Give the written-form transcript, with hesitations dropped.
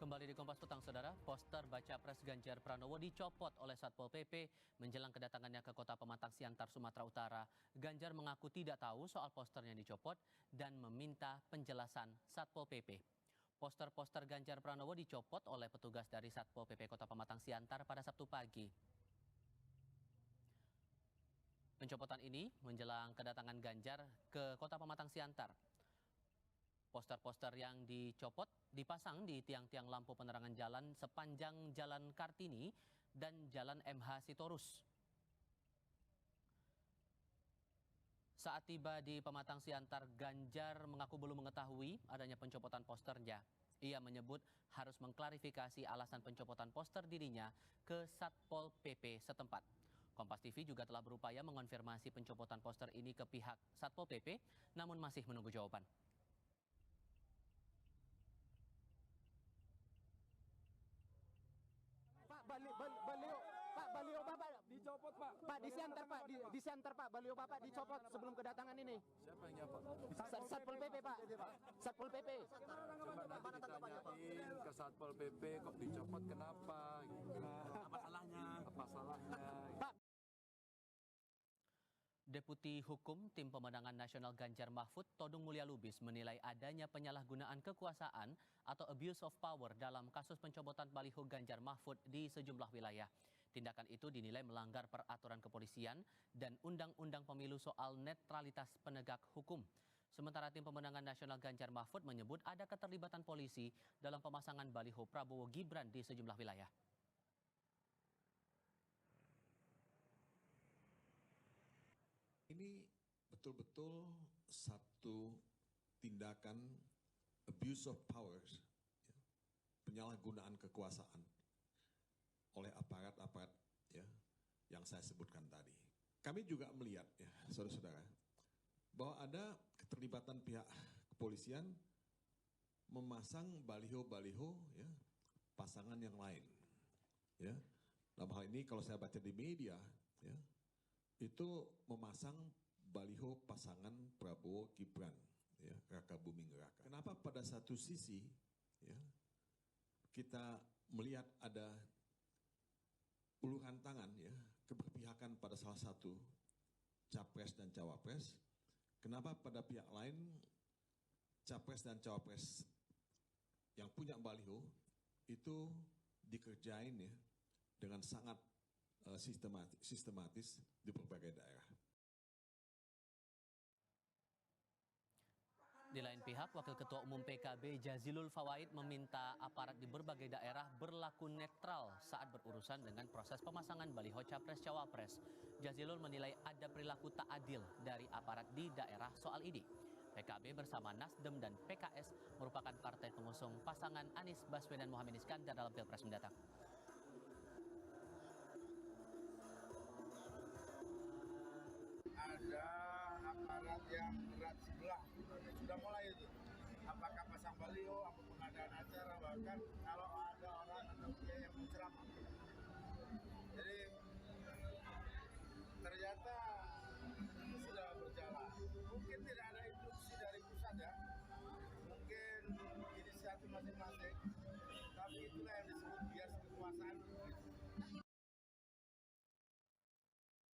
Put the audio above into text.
Kembali di Kompas Petang, Saudara, poster baca pres Ganjar Pranowo dicopot oleh Satpol PP menjelang kedatangannya ke Kota Pematang Siantar, Sumatera Utara. Ganjar mengaku tidak tahu soal posternya dicopot dan meminta penjelasan Satpol PP. Poster-poster Ganjar Pranowo dicopot oleh petugas dari Satpol PP Kota Pematang Siantar pada Sabtu pagi. Pencopotan ini menjelang kedatangan Ganjar ke Kota Pematang Siantar. Poster-poster yang dicopot dipasang di tiang-tiang lampu penerangan jalan sepanjang Jalan Kartini dan Jalan MH Sitorus. Saat tiba di Pematang Siantar, Ganjar mengaku belum mengetahui adanya pencopotan posternya. Ia menyebut harus mengklarifikasi alasan pencopotan poster dirinya ke Satpol PP setempat. Kompas TV juga telah berupaya mengonfirmasi pencopotan poster ini ke pihak Satpol PP, namun masih menunggu jawaban. Pak, baliho Bapak dicopot, Pak. Pak di Siantar, Pak, di Siantar, Pak, baliho Bapak dicopot sebelum kedatangan ini. Siapa yang nyopot? Satpol PP, Pak. Satpol PP. Coba nanti ditanyain ke Satpol PP kok dicopot, kenapa? Apa salahnya? Apa salahnya? Pak. Deputi Hukum Tim Pemenangan Nasional Ganjar Mahfud, Todung Mulya Lubis, menilai adanya penyalahgunaan kekuasaan atau abuse of power dalam kasus pencopotan baliho Ganjar Mahfud di sejumlah wilayah. Tindakan itu dinilai melanggar peraturan kepolisian dan Undang-Undang Pemilu soal netralitas penegak hukum. Sementara Tim Pemenangan Nasional Ganjar Mahfud menyebut ada keterlibatan polisi dalam pemasangan baliho Prabowo Gibran di sejumlah wilayah. Ini betul-betul satu tindakan abuse of powers, ya, penyalahgunaan kekuasaan oleh aparat-aparat ya, yang saya sebutkan tadi. Kami juga melihat, ya, saudara-saudara, bahwa ada keterlibatan pihak kepolisian memasang baliho-baliho ya, pasangan yang lain. Ya. Dalam hal ini kalau saya baca di media, ya, itu memasang baliho pasangan Prabowo Gibran, ya, Raka Buming Raka. Kenapa pada satu sisi ya, kita melihat ada uluran tangan ya, keberpihakan pada salah satu capres dan cawapres, kenapa pada pihak lain capres dan cawapres yang punya baliho itu dikerjain ya, dengan sangat sistematis di berbagai daerah. Di lain pihak, Wakil Ketua Umum PKB Jazilul Fawait meminta aparat di berbagai daerah berlaku netral saat berurusan dengan proses pemasangan baliho capres-cawapres. Jazilul menilai ada perilaku tak adil dari aparat di daerah soal ini. PKB bersama Nasdem dan PKS merupakan partai pengusung pasangan Anies Baswedan Muhammad Iskandar dalam Pilpres mendatang. Ada aparat yang berat sebelah, sudah mulai itu. Apakah pasang baliho, apa pengadaan acara, bahkan kalau ada orang atau dia yang menceramah. Jadi ternyata ini sudah berjalan. Mungkin tidak ada instruksi dari pusat ya. Mungkin inisiatif masing-masing.